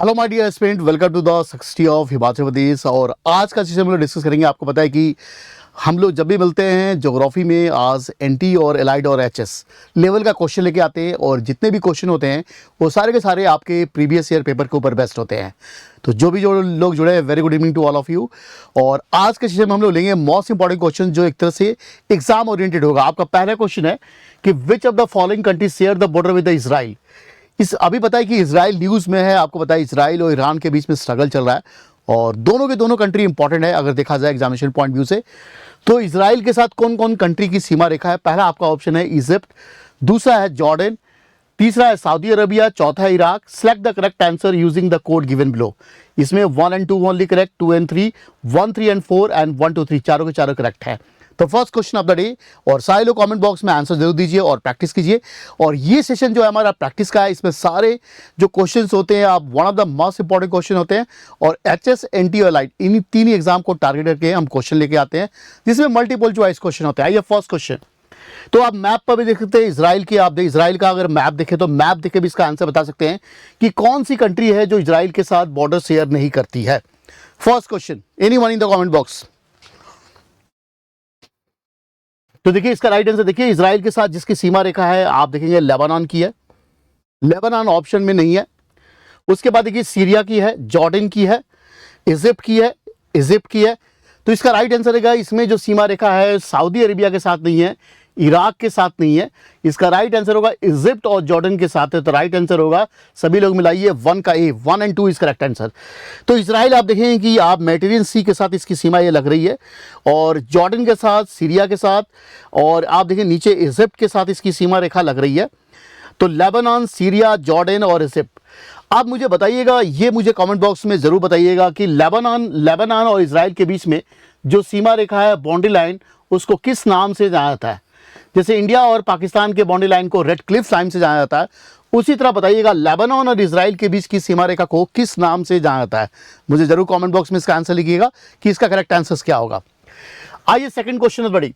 Hello my dear student, welcome to the success of Himachal Pradesh. और आज का सेशन हम लोग डिस्कस करेंगे। आपको पता है कि हम लोग जब भी मिलते हैं ज्योग्राफी में आज एनटी और एलाइड और एचएस लेवल का क्वेश्चन लेके आते हैं, और जितने भी क्वेश्चन होते हैं वो सारे के सारे आपके प्रीवियस ईयर पेपर के ऊपर बेस्ड होते हैं। तो जो लोग जुड़े हैं, very good evening to all of you. और आज के सेशन में हम लोग लेंगे मोस्ट इंपॉर्टेंट क्वेश्चन जो एक तरह से एग्जाम ओरिएंटेड होगा। आपका पहला क्वेश्चन है कि विच of the following countries share the border with the Israel. अभी पता है कि इजराइल न्यूज़ में है। आपको पता है इजराइल और ईरान के बीच में स्ट्रगल चल रहा है, और दोनों के दोनों कंट्री इंपॉर्टेंट है अगर देखा जाए एग्जामिनेशन पॉइंट व्यू से। तो इजराइल के साथ कौन कौन कंट्री की सीमा रेखा है? पहला आपका ऑप्शन है इजिप्ट, दूसरा है जॉर्डन, तीसरा है सऊदी अरबिया, चौथा है Iraq. Select the correct answer using the code given below. इसमें 1 and 2 only correct, 2 and 3, 1, 3 and 4 and 1, 2, 3 चारों के चारों करेक्ट है। तो first question of the day, और सारे लोग कमेंट बॉक्स में आंसर जरूर दीजिए और प्रैक्टिस कीजिए। और ये सेशन जो है हमारा प्रैक्टिस का है, इसमें सारे जो क्वेश्चंस होते हैं आप one of the most important question होते हैं, और एचएस, एनटी और एलाइड इन तीन ही एग्जाम को टारगेट करके हम क्वेश्चन लेके आते हैं, जिसमें मल्टीपल चॉइस क्वेश्चन होते हैं। आइए फर्स्ट क्वेश्चन। तो आप मैप पर भी देख सकते हैं इजराइल की। आप इजराइल का अगर मैप देखें तो मैप देखे भी इसका आंसर बता सकते हैं कि कौन सी कंट्री है जो इजराइल के साथ बॉर्डर शेयर नहीं करती है। First question, anyone in the comment box. तो देखिए इसका राइट आंसर देखिए, इजराइल के साथ जिसकी सीमा रेखा है आप देखेंगे लेबनान की है। लेबनान ऑप्शन में नहीं है। उसके बाद देखिए सीरिया की है, जॉर्डन की है, इजिप्ट की है। तो इसका राइट आंसर रहेगा, इसमें जो सीमा रेखा है सऊदी अरेबिया के साथ नहीं है, इराक के साथ नहीं है। इसका राइट आंसर होगा इजिप्ट और जॉर्डन के साथ है। तो राइट आंसर होगा, सभी लोग मिलाइए, 1 का ए, 1 and 2 इज करेक्ट आंसर। तो इजराइल आप देखेंगे कि आप मेडिटेरियन सी के साथ इसकी सीमा ये लग रही है, और जॉर्डन के साथ, सीरिया के साथ, और आप देखें नीचे इजिप्ट के साथ इसकी सीमा रेखा लग रही है। तो लेबनान, सीरिया, जॉर्डन और इजिप्ट। आप मुझे बताइएगा, ये मुझे कमेंट बॉक्स में जरूर बताइएगा कि लेबनान और इजराइल के बीच में जो सीमा रेखा है, बाउंड्री लाइन, उसको किस नाम से जाना जाता है। जैसे इंडिया और पाकिस्तान के बाउंड्री लाइन को रेड क्लिफ लाइन से जाना जाता है, उसी तरह बताइएगा लेबनान और इजराइल के बीच की सीमा रेखा को किस नाम से जाना जाता है। मुझे जरूर कमेंट बॉक्स में इसका आंसर लिखिएगा कि इसका करेक्ट आंसर क्या होगा। आइए सेकंड क्वेश्चन है बड़ी।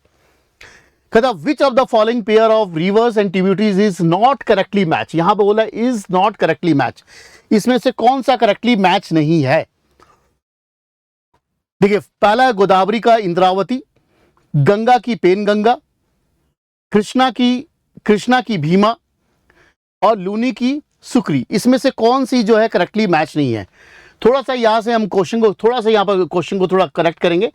कहता विच of the following pair of reverse and tributaries is not correctly match. यहां पर बोला इज नॉट करेक्टली मैच, इसमें से कौन सा करेक्टली मैच नहीं है? देखिए पहला है गोदावरी का इंद्रावती, गंगा की पेनगंगा, कृष्णा की भीमा, और लूनी की सुक्री। इसमें से कौन सी जो है करेक्टली मैच नहीं है? थोड़ा सा यहां से हम क्वेश्चन को थोड़ा करेक्ट करेंगे।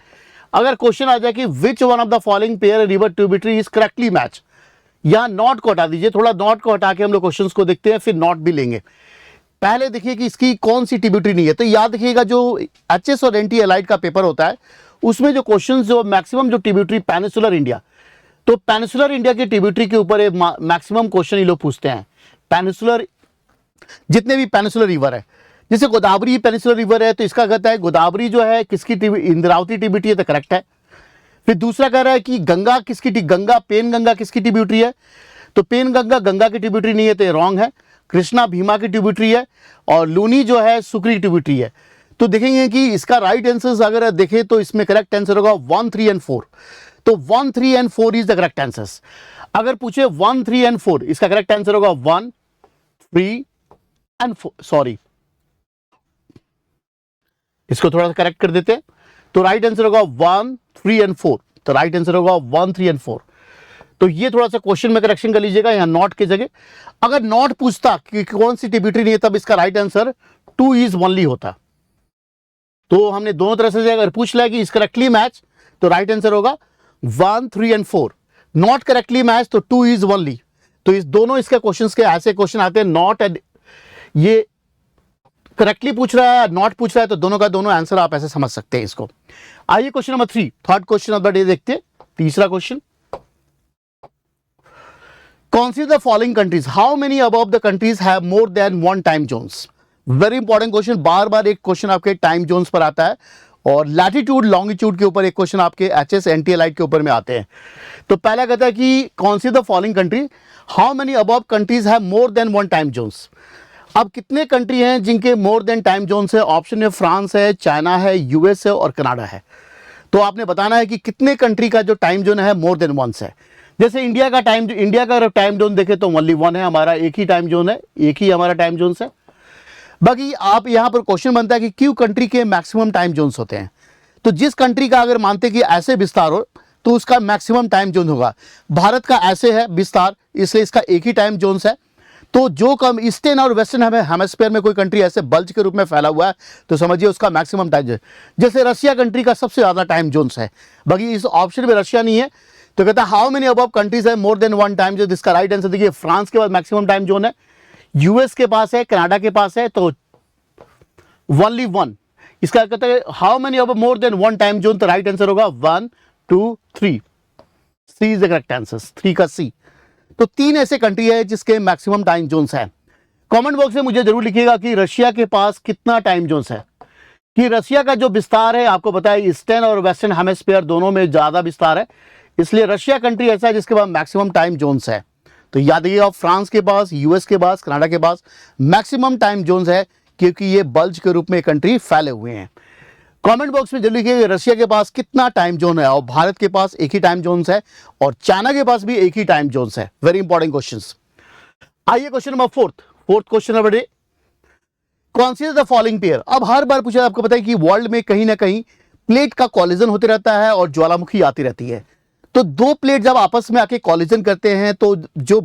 अगर क्वेश्चन आ जाए कि which one of the following pair river tributary is correctly match, यहां नॉट को हटा दीजिए। थोड़ा नॉट को हटा के हम लोग क्वेश्चन को देखते हैं, फिर नॉट भी लेंगे। पहले देखिए कि इसकी कौन सी ट्रिब्यूटरी नहीं है। तो याद रखिएगा, जो एचएस और एनटी एलाइड का पेपर होता है उसमें जो क्वेश्चन जो मैक्सिमम जो ट्रिब्यूटरी पेनिनसुलर इंडिया, तो पेनिनसुलर इंडिया की ट्रिब्यूटरी के ऊपर मैक्सिमम क्वेश्चन ये लोग पूछते हैं। पेनिनसुलर, जितने भी पेनिनसुलर रिवर है, जैसे गोदावरी पेनिनसुलर रिवर है, तो इसका कहता है गोदावरी जो है किसकी इंद्रावती ट्रिब्यूटरी है, तो करेक्ट है। फिर दूसरा कह रहा है कि गंगा पेन गंगा किसकी ट्रिब्यूटरी है, तो पेन गंगा की ट्रिब्यूटरी नहीं है, तो रॉन्ग है। कृष्णा भीमा की ट्रिब्यूटरी है, और लूनी जो है सुक्री की ट्रिब्यूटरी है। तो देखेंगे कि इसका राइट आंसर अगर देखें तो इसमें करेक्ट आंसर होगा 1, 3 and 4। तो 1, 3 and 4 is the correct answers. अगर पूछे 1, 3 and 4, इसका करेक्ट आंसर होगा 1, 3 and 4। सॉरी, इसको थोड़ा सा करेक्ट कर देते हैं। तो राइट आंसर होगा 1, 3 and 4। तो राइट आंसर होगा 1, 3 and 4। तो ये थोड़ा सा क्वेश्चन में करेक्शन कर लीजिएगा, यहां नॉट की जगह अगर नॉट पूछता कि कौन सी ट्रिब्यूटरी नहीं है, तब इसका राइट आंसर 2 इज ओनली होता। तो हमने दोनों तरह से अगर पूछ लिया कि इस करेक्टली मैच, तो राइट आंसर होगा 1, 3 and 4। नॉट करेक्टली मैच तो 2 इज ओनली। तो इस दोनों इसके क्वेश्चंस के ऐसे क्वेश्चन आते हैं, नॉट एंड ये करेक्टली पूछ रहा है, नॉट पूछ रहा है, तो दोनों का दोनों आंसर आप ऐसे समझ सकते हैं इसको। आइए question number 3, third question of the day देखते हैं। तीसरा question, consider the following countries, how many above the countries have more than one time zones। Very important question, बार बार एक क्वेश्चन आपके टाइम जोन्स पर आता है, और लैटिट्यूड लॉन्गिट्यूड के ऊपर एक क्वेश्चन आपके एचएस एनटी एलाइड के ऊपर में आते हैं। तो पहला कहता है कि consider the following country, how many above countries have more than one time zones। अब कितने कंट्री हैं जिनके मोर देन टाइम जोन्स है? ऑप्शन में फ्रांस है, चाइना है, यूएस है और कनाडा है। तो आपने बताना है कि कितने कंट्री का जो टाइम जोन है मोर देन वंस है। जैसे इंडिया का टाइम जोन देखे तो ओनली 1 है, हमारा एक ही टाइम जोन है, एक ही हमारा टाइम जोन है। बाकी आप यहां पर क्वेश्चन बनता है कि क्यों कंट्री के मैक्सिमम टाइम जोन्स होते हैं। तो जिस कंट्री का अगर मानते कि ऐसे विस्तार हो तो उसका मैक्सिमम टाइम जोन होगा। भारत का ऐसे है विस्तार, इसलिए इसका एक ही टाइम जोन्स है। तो जो कम ईस्टर्न और वेस्टर्न हेमिस्फीयर में कोई कंट्री ऐसे बल्ज के रूप में फैला हुआ है तो समझिए उसका मैक्सिमम टाइम जोन। जैसे रशिया कंट्री का सबसे ज्यादा टाइम जोन्स है, बाकी इस ऑप्शन में रशिया नहीं है। तो कहता है हाउ मेनी अबव कंट्रीज है more than one time zone. इसका राइट आंसर देखिए, फ्रांस के पास मैक्सिमम टाइम जोन है, यूएस के पास है, कनाडा के पास है, तो ओनली वन। इसका कहता है how many above more than one time zone, तो राइट आंसर होगा 1 2 3। C is the correct answer, 3 का सी। तो 3 ऐसे कंट्री है जिसके मैक्सिमम टाइम जोन्स है। कमेंट बॉक्स में मुझे जरूर लिखिएगा कि रशिया के पास कितना टाइम जोन्स है। कि रशिया का जो विस्तार है आपको पता है ईस्टर्न और वेस्टर्न हेमिस्फीयर दोनों में ज्यादा विस्तार है, इसलिए रशिया कंट्री ऐसा है जिसके पास मैक्सिमम टाइम जोन्स है। तो याद रखिएगा, फ्रांस के पास, यूएस के पास, कनाडा के पास मैक्सिमम टाइम जोन्स है क्योंकि ये बल्ज के रूप में कंट्री फैले हुए हैं। कमेंट बॉक्स में जरूर लिखिए रशिया के पास कितना टाइम जोन है, और भारत के पास एक ही टाइम जोन्स है और चाइना के पास भी एक ही टाइम जोन्स है। Very important questions. आइए question number fourth question number day, consider the following pair. अब हर बार पूछा, आपको पता है कि वर्ल्ड में कहीं ना कहीं प्लेट का कॉलिजन होते रहता है और ज्वालामुखी आती रहती है। तो दो प्लेट जब आपस में आके कॉलिजन करते हैं तो जो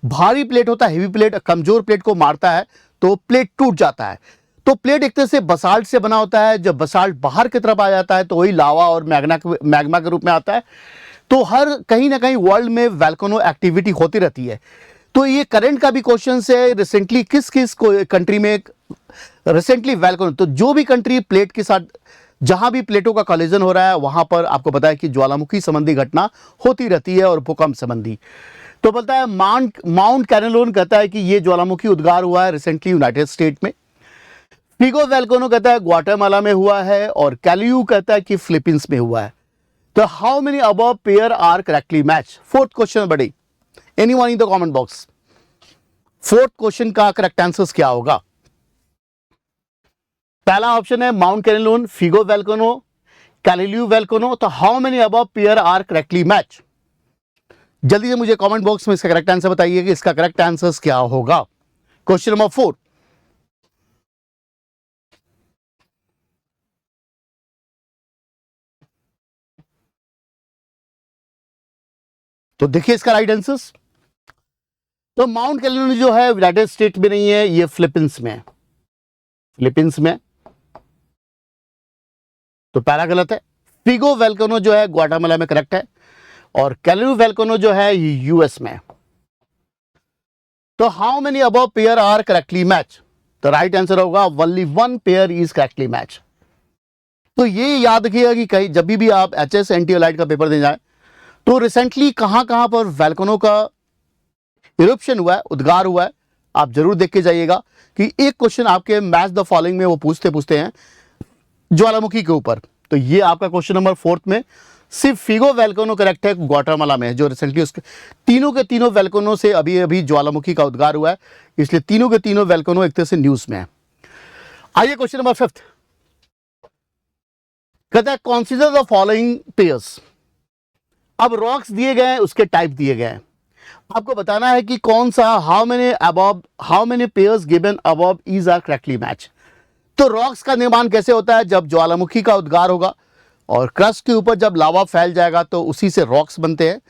भारी प्लेट होता है, हेवी प्लेट कमजोर प्लेट को मारता है तो प्लेट टूट जाता है। तो प्लेट एक तरह से बसाल्ट से बना होता है, जब बसाल्ट बाहर की तरफ आ जाता है तो वही लावा और मैग्मा के रूप में आता है। तो हर कहीं ना कहीं वर्ल्ड में वोल्केनो एक्टिविटी होती रहती है। तो ये करंट का भी क्वेश्चन है, रिसेंटली किस किस कंट्री में रिसेंटली वोल्केनो, तो जो भी कंट्री प्लेट के साथ जहां भी प्लेटों का कॉलिजन हो रहा है वहां पर आपको पता है कि ज्वालामुखी संबंधी घटना होती रहती है और भूकंप संबंधी। तो बोलता है माउंट कैनलोन कहता है कि ये ज्वालामुखी उद्गार हुआ है रिसेंटली यूनाइटेड स्टेट में। फिगो वोल्केनो कहता है ग्वाटेमाला में हुआ है, और कैलियू कहता है कि फिलीपींस में हुआ है। तो how many above pair are correctly match. Fourth question बड़ी, anyone in the comment box, fourth question का करेक्ट आंसर क्या होगा। पहला ऑप्शन है mount Kanlaon, Fuego volcano, Kilauea volcano. तो how many above pair are correctly match. जल्दी से मुझे कमेंट बॉक्स में इसका करेक्ट आंसर बताइए कि इसका करेक्ट आंसर क्या होगा। क्वेश्चन नंबर 4, तो देखिए इसका राइट आंसर। तो माउंट कैनलोन जो है यूनाइटेड स्टेट में नहीं है, ये फिलीपींस में है। फिलीपींस में, तो पहला गलत है। फिगो वोल्केनो जो है ग्वाटेमाला में करेक्ट है, और कैलियू वोल्केनो जो है यूएस में। तो how many above pair are correctly match, तो राइट आंसर होगा only one pair is correctly match. तो ये याद रखिएगा कि कहीं जब भी आप एचएस एंटी एलाइड का पेपर दे जाए तो रिसेंटली कहां कहां पर वोल्केनो का इरप्शन हुआ है, उद्गार हुआ है, आप जरूर देख के जाइएगा कि एक क्वेश्चन आपके मैच द फॉलोइंग में वो पूछते हैं ज्वालामुखी के ऊपर। तो ये आपका क्वेश्चन नंबर 4 में सिर्फ फिगो वोल्केनो करेक्ट है, ग्वाटेमाला में है, जो रिसेंटली उसके तीनों के तीनों वोल्केनो से अभी अभी ज्वालामुखी का उद्गार हुआ है, इसलिए तीनों के तीनों वोल्केनो एक तरह से न्यूज में है। आइए क्वेश्चन नंबर 5, कहता है कंसीडर द फॉलोइंग पेयर्स। अब रॉक्स दिए गए हैं, उसके टाइप दिए गए हैं, आपको बताना है कि कौन सा how many pairs given above is are correctly match. तो रॉक्स का निर्माण कैसे होता है, जब ज्वालामुखी का उद्गार होगा और क्रस्ट के ऊपर जब लावा फैल जाएगा तो उसी से रॉक्स बनते हैं।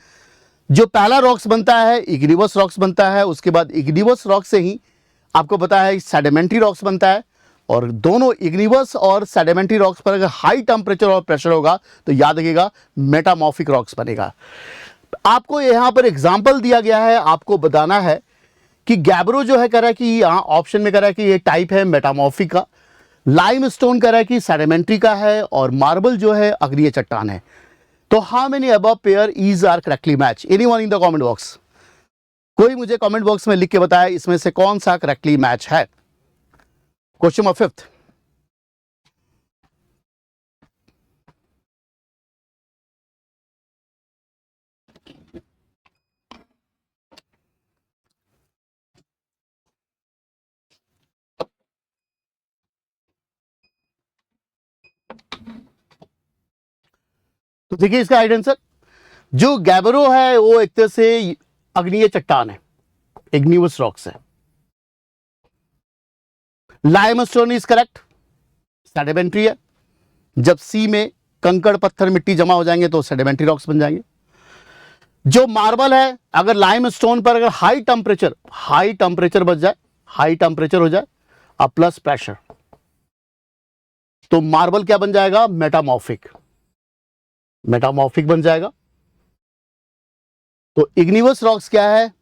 जो पहला रॉक्स बनता है इग्निवस रॉक्स बनता है, उसके बाद इग्निवस रॉक से ही आपको पता है सेडिमेंट्री रॉक्स बनता है, और दोनों इग्निवस और सेडिमेंट्री रॉक्स पर अगर हाई टेम्परेचर और प्रेशर होगा तो याद रखिएगा मेटामॉर्फिक रॉक्स बनेगा। आपको यहां पर एग्जाम्पल दिया गया है, आपको बताना है कि गैब्रो जो है कह रहा है कि यहां ऑप्शन में कह रहा है कि ये टाइप है मेटामॉर्फिक का, लाइमस्टोन कह रहा है कि सेडिमेंट्री का है, और मार्बल जो है अग्रीय चट्टान है। तो how many above pair is are correctly match, anyone in the comment box. कोई मुझे कमेंट बॉक्स में लिख के बताए इसमें से कौन सा करेक्टली मैच है। क्वेश्चन नंबर 5, तो देखिए इसका राइट आंसर, जो गैब्रो है वो एक तरह से अग्नीय चट्टान है, इग्निवस रॉक्स है। लाइमस्टोन इज करेक्ट, सेडिमेंट्री है। जब सी में कंकड़ पत्थर मिट्टी जमा हो जाएंगे तो सेडिमेंट्री रॉक्स बन जाएंगे। जो मार्बल है, अगर लाइमस्टोन पर अगर हाई टेम्परेचर बच जाए, हाई टेम्परेचर हो जाए और प्लस प्रेशर, तो मार्बल क्या बन जाएगा? मेटामॉर्फिक बन जाएगा। तो इग्निवस रॉक्स क्या है?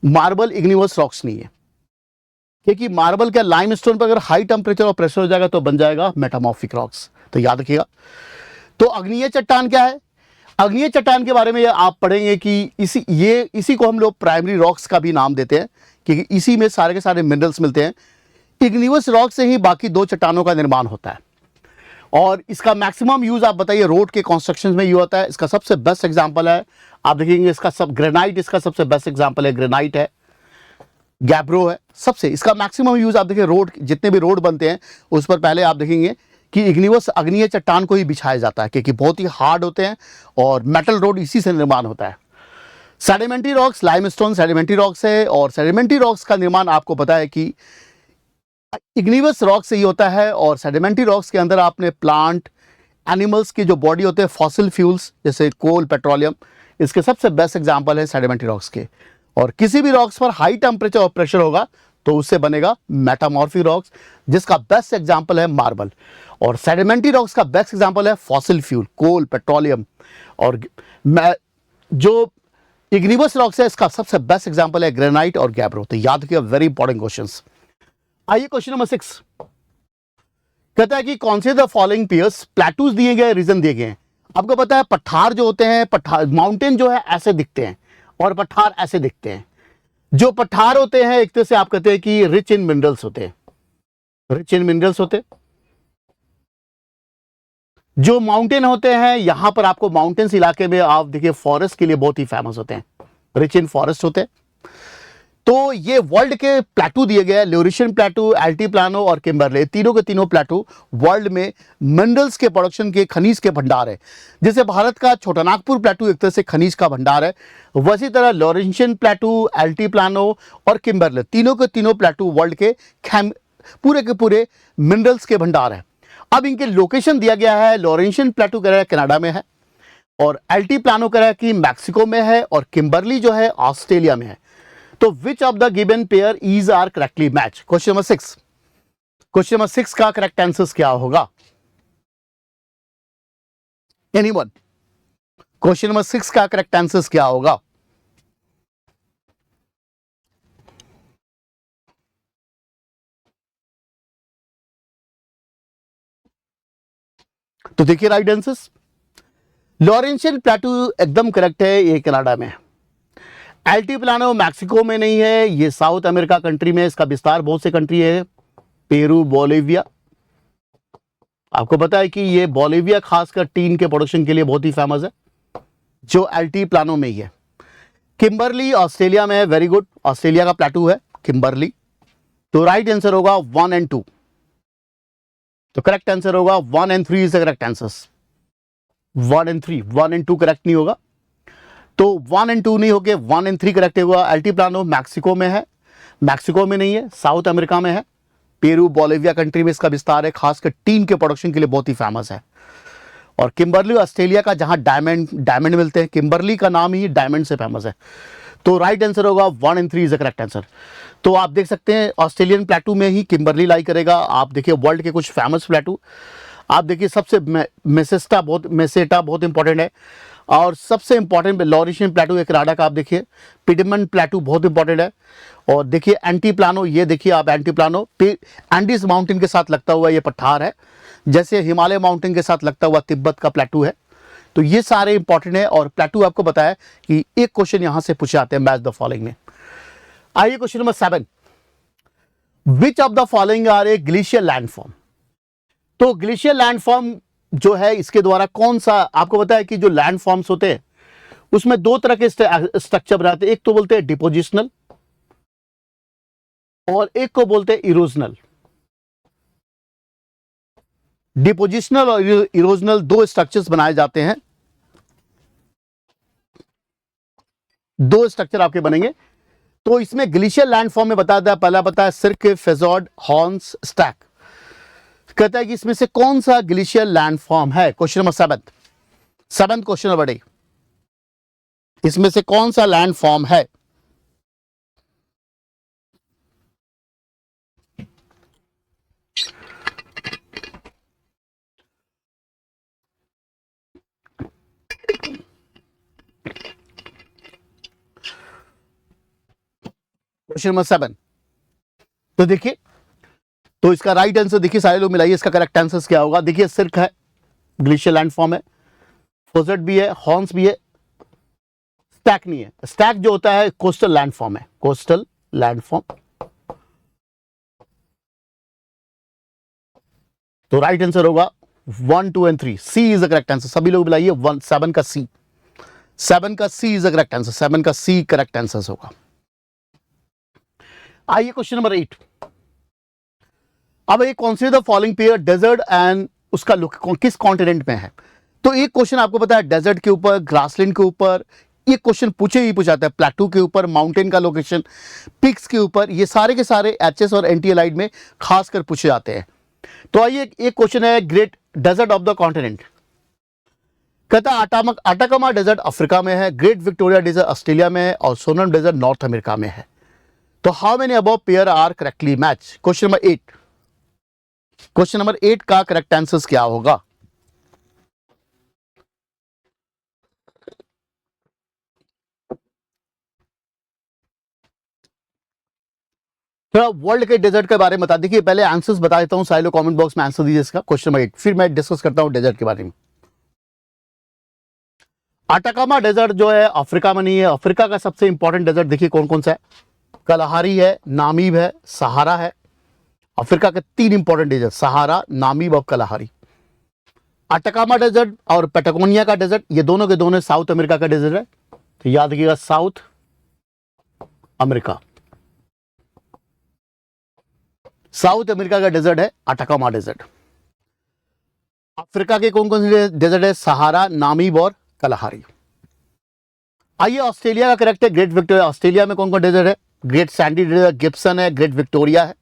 मार्बल इग्निवस रॉक्स नहीं है, क्योंकि मार्बल क्या, लाइमस्टोन पर अगर हाई टेम्परेचर और प्रेशर हो जाएगा तो बन जाएगा मेटामॉर्फिक रॉक्स। तो याद रखिएगा। तो अग्निय चट्टान क्या है? अग्निय चट्टान के बारे में आप पढ़ेंगे कि इसी को हम लोग प्राइमरी रॉक्स का भी नाम देते हैं, क्योंकि इसी में सारे के सारे मिनरल्स मिलते हैं। इग्निवस रॉक से ही बाकी दो चट्टानों का निर्माण होता है, और इसका मैक्सिमम यूज आप बताइए रोड के कंस्ट्रक्शन में यूज होता है। इसका सबसे बेस्ट एग्जांपल है, आप देखेंगे इसका ग्रेनाइट, इसका सबसे बेस्ट एग्जांपल है, ग्रेनाइट है, गैब्रो है। सबसे इसका मैक्सिमम यूज आप देखिए रोड, जितने भी रोड बनते हैं उस पर पहले आप देखेंगे कि इग्निवस अग्निय चट्टान को ही बिछाया जाता है, क्योंकि बहुत ही हार्ड होते हैं और मेटल रोड इसी से निर्माण होता है। Sedimentary rocks, limestone sedimentary rocks है, और सेडिमेंट्री रॉक्स का निर्माण आपको पता है कि इग्निवस रॉक से ही होता है। और सेडिमेंट्री रॉक्स के अंदर आपने प्लांट, एनिमल्स की जो बॉडी होते हैं, फॉसिल फ्यूल्स जैसे कोल, पेट्रोलियम, इसके सबसे बेस्ट एग्जांपल है सेडिमेंट्री रॉक्स के। और किसी भी रॉक्स पर हाई टेम्परेचर और प्रेशर होगा तो उससे बनेगा मेटामॉर्फिक रॉक्स, जिसका बेस्ट एग्जांपल है मार्बल। और सेडिमेंट्री रॉक्स का बेस्ट एग्जांपल है फॉसिल फ्यूल, कोल, पेट्रोलियम। और जो इग्निवस रॉक्स है, इसका सबसे बेस्ट एग्जांपल है ग्रेनाइट और गैब्रो। तो याद रखिएगा, वेरी इंपॉर्टेंट क्वेश्चंस। आइए क्वेश्चन नंबर 6 कहता है कि कौन से द फॉलोइंग पेयर्स, प्लेटूज दिए गए, रीजन दिए गए हैं। आपको पता है पठार जो होते हैं, पठार माउंटेन जो है ऐसे दिखते हैं और पठार ऐसे दिखते हैं। जो पठार होते हैं एक तरह से आप कहते हैं कि रिच इन मिनरल्स होते हैं, रिच इन मिनरल्स होते हैं। जो माउंटेन होते हैं, यहां पर आपको माउंटेन्स इलाके में आप देखिए फॉरेस्ट के लिए बहुत ही फेमस होते हैं, रिच इन फॉरेस्ट होते हैं। तो ये वर्ल्ड के प्लेटू दिए गए, ल्यूरिशियन प्लेटू, एल्टीप्लानो और किम्बरले, तीनों के तीनों प्लेटू वर्ल्ड में मिनरल्स के प्रोडक्शन के, खनिज के भंडार है। जैसे भारत का छोटानागपुर प्लेटू एक तरह से खनिज का भंडार है, वैसी तरह लॉरेंशियन प्लेटू, एल्टीप्लानो और किम्बरले, तीनों के तीनों प्लेटू वर्ल्ड के पूरे के पूरे मिनरल्स के भंडार है। अब इनके लोकेशन दिया गया है, लॉरेंशियन प्लेटू कह रहा है कनाडा में है, और एल्टीप्लानो कह रहा है कि मैक्सिको में है, और किम्बरली जो है ऑस्ट्रेलिया में है। तो which of the given pair is are correctly match? Question number 6, question number 6 का करेक्ट आंसर क्या होगा? एनीवन? क्वेश्चन नंबर 6 का करेक्ट आंसर क्या होगा? तो देखिए राइट आंसर, लॉरेंशियन प्लेटू एकदम करेक्ट है, ये कनाडा में है। एल्टीप्लानो मैक्सिको में नहीं है, ये साउथ अमेरिका कंट्री में, इसका विस्तार बहुत से कंट्री है, पेरू, बोलिविया। आपको पता है कि ये बोलिविया खासकर टीन के प्रोडक्शन के लिए बहुत ही फेमस है, जो एल्टीप्लानो में ही है। किम्बरली ऑस्ट्रेलिया में है, वेरी गुड, ऑस्ट्रेलिया का प्लेटू है किम्बरली। तो राइट आंसर होगा 1 और 2। तो करेक्ट आंसर होगा 1 और 3 इज द करेक्ट आंसर। 1 और 3, 1 और 2 करेक्ट नहीं होगा। तो 1 और 2 नहीं होके 1 और 3 करेक्ट होगा। एल्टीप्लानो मैक्सिको में है, मैक्सिको में नहीं है, साउथ अमेरिका में है, पेरू, बोलिविया कंट्री में इसका विस्तार है, खासकर टीन के प्रोडक्शन के लिए बहुत ही फेमस है। और किम्बरली ऑस्ट्रेलिया का, जहां डायमंड मिलते हैं, किम्बरली का नाम ही डायमंड से फेमस है। तो राइट आंसर होगा 1 और 3 इज द करेक्ट आंसर। तो आप देख सकते हैं ऑस्ट्रेलियन प्लेटू में ही किम्बरली लाई करेगा। आप देखिए वर्ल्ड के कुछ फेमस प्लेटू, आप देखिए सबसे मेसेटा बहुत इंपॉर्टेंट है, और सबसे इंपॉर्टेंट लॉरेंशियन प्लेटू है कनाडा का। आप देखिए पिडमन प्लेटू बहुत इंपॉर्टेंट है। और देखिए एंटीप्लानो, ये देखिए आप एंटीप्लानो एंडीज माउंटेन के साथ लगता हुआ ये पठार है, जैसे हिमालय माउंटेन के साथ लगता हुआ तिब्बत का प्लेटू है। तो ये सारे इंपॉर्टेंट है। और प्लेटू आपको बताया कि एक क्वेश्चन यहां से पूछे आते हैं मैच द फॉलोइंग में। आइए question number 7, which of the following are a glacier landform? तो ग्लेशियर लैंडफॉर्म जो है, इसके द्वारा कौन सा, आपको पता है कि जो लैंडफॉर्म्स होते हैं उसमें दो तरह के स्ट्रक्चर बनाते हैं, एक तो बोलते हैं डिपोजिशनल और एक को बोलते हैं इरोजनल। डिपोजिशनल और इरोजनल दो स्ट्रक्चर्स बनाए जाते हैं, दो स्ट्रक्चर आपके बनेंगे। तो इसमें ग्लेशियर लैंडफॉर्म में बताया, पहला बताया सिर्क, फेजोड, हॉर्न्स, स्टैक। कहता है कि इसमें से कौन सा ग्लेशियर लैंडफॉर्म है। क्वेश्चन नंबर 7 क्वेश्चन नंबर 8, इसमें से कौन सा लैंडफॉर्म है। क्वेश्चन नंबर 7, तो देखिए, तो इसका राइट आंसर देखिए, सारे लोग मिलाइए, इसका करेक्ट आंसर क्या होगा। देखिए सिर्क है, ग्लेशियर लैंडफॉर्म है, फोजेट भी है, हॉर्न्स भी है, स्टैक नहीं है। स्टैक जो होता है कोस्टल लैंडफॉर्म है, कोस्टल लैंडफॉर्म। तो राइट आंसर होगा 1, 2 and 3, C is the correct answer. सभी लोग मिलाइए, 7 का सी, 7 का C is the correct answer, 7 का सी करेक्ट आंसर होगा। आइए क्वेश्चन नंबर 8, अब एक consider the following pair desert and उसका किस कॉन्टिनेंट में है। तो एक क्वेश्चन आपको पता है डेजर्ट के ऊपर, ग्रासलैंड के ऊपर, ये क्वेश्चन पूछे ही पूछाता है, प्लेटू के ऊपर, माउंटेन का लोकेशन, पिक्स के ऊपर, ये सारे के सारे एचएस और एनटी एलाइड में खासकर पूछे जाते हैं। तो आइए एक क्वेश्चन है, great desert of the continent. कहता है अटाकामा डेजर्ट अफ्रीका में है, ग्रेट विक्टोरिया डेजर्ट ऑस्ट्रेलिया में है और सोनम डेजर्ट नॉर्थ अमेरिका में है। तो how many above pair are correctly match. Question number 8, question number 8 का करेक्ट आंसर क्या होगा। थोड़ा वर्ल्ड के डेजर्ट के बारे में बता देखिए, पहले आंसर्स बता देता हूं, सारे लोग कमेंट बॉक्स में आंसर दीजिए इसका। क्वेश्चन नंबर 8 फिर मैं डिस्कस करता हूं डेजर्ट के बारे में। अटाकामा डेजर्ट जो है अफ्रीका में नहीं है। अफ्रीका का सबसे इंपॉर्टेंट डेजर्ट देखिए कौन कौन सा है, कलहारी है, नामीब है, सहारा है। अफ्रीका के 3 इंपॉर्टेंट डेजर्ट, सहारा, नामीब और कलहारी। अटाकामा डेजर्ट और पैटागोनिया का डेजर्ट, ये दोनों के दोनों साउथ अमेरिका का डेजर्ट है। तो याद रखिएगा, साउथ अमेरिका, साउथ अमेरिका का डेजर्ट है अटाकामा डेजर्ट। अफ्रीका के कौन कौन से डेजर्ट है, सहारा, नामीब और कलहारी। आइए ऑस्ट्रेलिया का करेक्ट है, ग्रेट विक्टोरिया। ऑस्ट्रेलिया में कौन कौन डेजर्ट है, ग्रेट सैंडी डेजर्ट, गिब्सन है, ग्रेट विक्टोरिया है।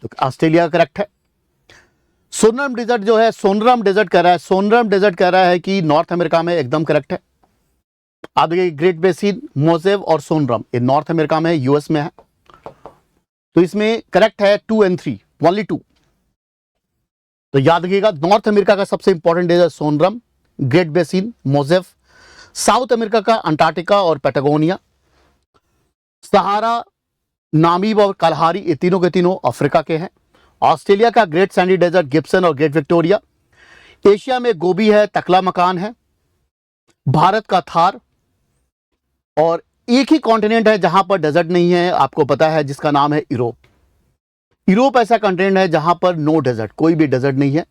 तो ऑस्ट्रेलिया का करेक्ट है। सोनरम डेजर्ट जो है, सोनरम डेजर्ट कह रहा है, सोनरम डेजर्ट कह रहा है कि नॉर्थ अमेरिका में, एकदम करेक्ट है। आप देखिए ग्रेट बेसिन, मोजेव और सोनरम, ये नॉर्थ अमेरिका में है, यूएस में है। तो इसमें करेक्ट है 2 and 3, ओनली 2। तो याद रखिएगा, नॉर्थ अमेरिका का सबसे important desert Sonoran, great basin, Mojave. South America का अंटार्कटिका और पैटागोनिया। सहारा, नामीब और कलहारी, ये तीनों के तीनों अफ्रीका के हैं। ऑस्ट्रेलिया का ग्रेट सैंडी डेजर्ट, गिब्सन और ग्रेट विक्टोरिया। एशिया में गोबी है, तकला मकान है। भारत का थार। और एक ही कॉन्टिनेंट है जहां पर डेजर्ट नहीं है, आपको पता है, जिसका नाम है यूरोप। यूरोप ऐसा कॉन्टिनेंट है जहां पर नो डेजर्ट, कोई भी डेजर्ट नहीं है।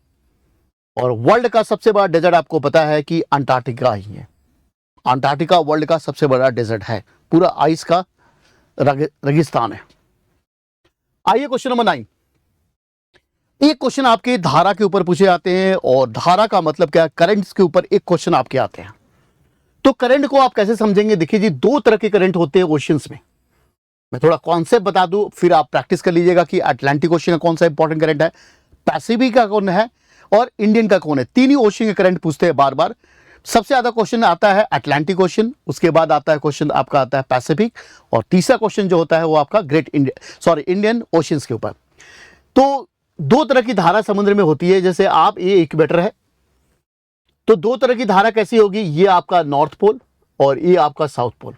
और वर्ल्ड का सबसे बड़ा डेजर्ट आपको पता है कि अंटार्कटिका ही है। अंटार्कटिका वर्ल्ड का सबसे बड़ा डेजर्ट है, पूरा आइस का रेगिस्तान है। आइए क्वेश्चन नंबर 9, एक क्वेश्चन आपके धारा के ऊपर पूछे जाते हैं, और धारा का मतलब क्या है, करंट्स के ऊपर एक क्वेश्चन आपके आते हैं। तो करंट को आप कैसे समझेंगे, देखिए जी, 2 तरह के करंट होते हैं ओशियंस में। मैं थोड़ा कॉन्सेप्ट बता दूं, फिर आप प्रैक्टिस कर लीजिएगा कि अटलांटिक ओशियन का कौन सा इंपॉर्टेंट करंट है, पैसिफिक का कौन है और इंडियन का कौन है। 3 ही ओशियन के करंट पूछते हैं बार बार। सबसे ज्यादा क्वेश्चन आता है अटलांटिक ओशियन, उसके बाद आता है क्वेश्चन आपका आता है पैसिफिक, और तीसरा क्वेश्चन जो होता है वो आपका इंडियन ओशियंस के ऊपर। तो 2 तरह की धारा समुद्र में होती है। जैसे आप, ये इक्वेटर है, तो 2 तरह की धारा कैसी होगी, ये आपका नॉर्थ पोल और ये आपका साउथ पोल।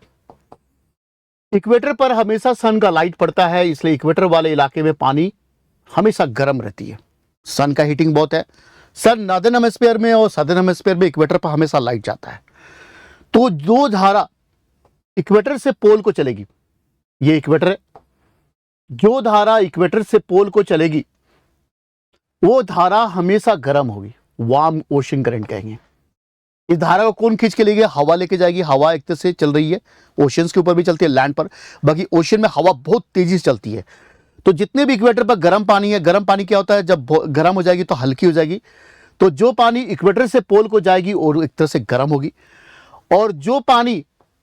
इक्वेटर पर हमेशा सन का लाइट पड़ता है, इसलिए इक्वेटर वाले इलाके में पानी हमेशा गर्म रहती है, सन का हीटिंग बहुत है। सन नॉर्दर्न हेमिस्फीयर में और सदर्न हेमिस्फीयर में इक्वेटर पर हमेशा लाइट जाता है। तो जो धारा इक्वेटर से पोल को चलेगी, ये इक्वेटर है, जो धारा इक्वेटर से पोल को चलेगी वो धारा हमेशा गर्म होगी, वार्म ओशन करंट कहेंगे। इस धारा को कौन खींच के ले गया, हवा लेके जाएगी। हवा एक तरह से चल रही है, ओशियंस के ऊपर भी चलती है, लैंड पर, बाकी ओशन में हवा बहुत तेजी से चलती है। तो जितने भी इक्वेटर पर गर्म पानी है, गर्म पानी क्या होता है, जब गर्म हो जाएगी तो हल्की हो जाएगी। तो जो पानी इक्वेटर से पोल को जाएगी और एक तरह से गर्म होगी, और जो पानी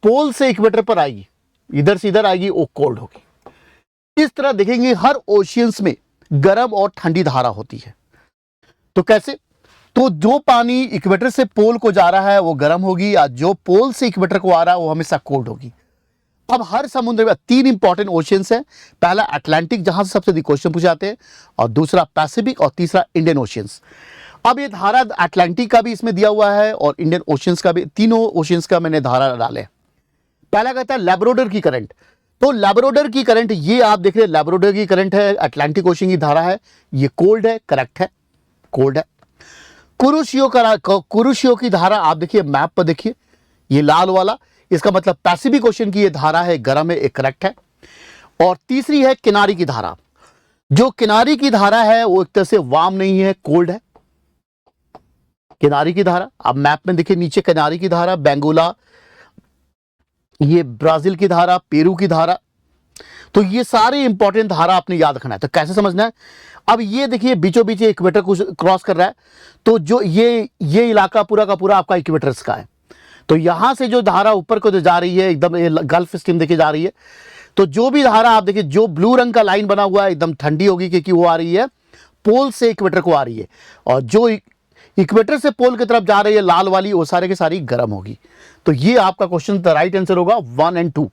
पोल से इक्वेटर पर आएगी इधर से इधर आएगी वो कोल्ड होगी। इस तरह देखेंगे हर ओशियंस में गर्म और ठंडी धारा होती है। तो कैसे? तो जो पानी इक्वेटर से पोल को जा रहा है वो गर्म होगी, या जो पोल से इक्वेटर को आ रहा है वो हमेशा कोल्ड होगी। अब हर समुद्र में 3 इंपॉर्टेंट ओशियंस हैं। पहला अटलांटिक, जहां से सबसे अधिक क्वेश्चन पूछे जाते हैं, और दूसरा पैसिफिक, और तीसरा इंडियन ओशियंस। अब ये धारा अटलांटिक का भी इसमें दिया हुआ है और इंडियन ओशियंस का भी, तीनों ओशियंस का मैंने धारा डाले। पहला कहता है लैब्राडोर की करंट। तो लैब्राडोर की करंट, ये आप देख रहे हैं लैब्राडोर की करंट है, अटलांटिक ओशन की धारा है, ये कोल्ड है, करेक्ट है, कोल्ड है। कुरुशियो की धारा आप देखिए मैप पर, देखिए ये लाल वाला, इसका मतलब पैसिफिक ओशन की ये धारा है, गर्म है, एक करेक्ट है। और तीसरी है किनारी की धारा। जो किनारी की धारा है वो एक तरह से वार्म नहीं है, कोल्ड है। किनारी की धारा आप मैप में देखिए, नीचे किनारी की धारा, बेंगोला, ये ब्राजील की धारा, पेरू की धारा। तो ये सारे इंपॉर्टेंट धारा आपने याद रखना है। तो कैसे समझना है? अब ये देखिए बीचों बीच इक्वेटर को क्रॉस कर रहा है, तो जो ये इलाका पूरा का पूरा आपका इक्वेटर्स का है। तो यहां से जो धारा ऊपर को जो जा रही है, एकदम गल्फ स्ट्रीम देखिए जा रही है, तो जो भी धारा आप देखिए, जो ब्लू रंग का लाइन बना हुआ है एकदम ठंडी होगी, क्योंकि वो आ रही है पोल से इक्वेटर को आ रही है, और जो इक्वेटर से पोल की तरफ जा रही है लाल वाली, वो सारे के सारी गर्म होगी। तो ये आपका क्वेश्चन द राइट आंसर होगा 1 और 2।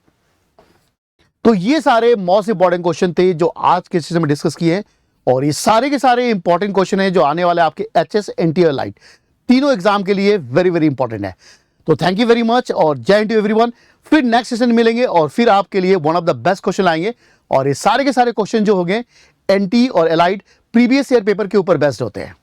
तो ये सारे मोस्ट इंपॉर्टेंट क्वेश्चन थे जो आज के सेशन में डिस्कस किए हैं, और ये सारे के सारे इंपॉर्टेंट क्वेश्चन है जो आने वाले आपके एचएस, एनटी और एलाइड तीनों एग्जाम के लिए वेरी वेरी इंपॉर्टेंट है। तो थैंक यू वेरी मच और जय हिंद टू एवरीवन। फिर नेक्स्ट सेशन मिलेंगे और फिर आपके लिए one of the best question लाएंगे, और ये सारे के सारे क्वेश्चन जो होंगे एनटी और एलाइड प्रीवियस ईयर पेपर के ऊपर बेस्ड होते हैं।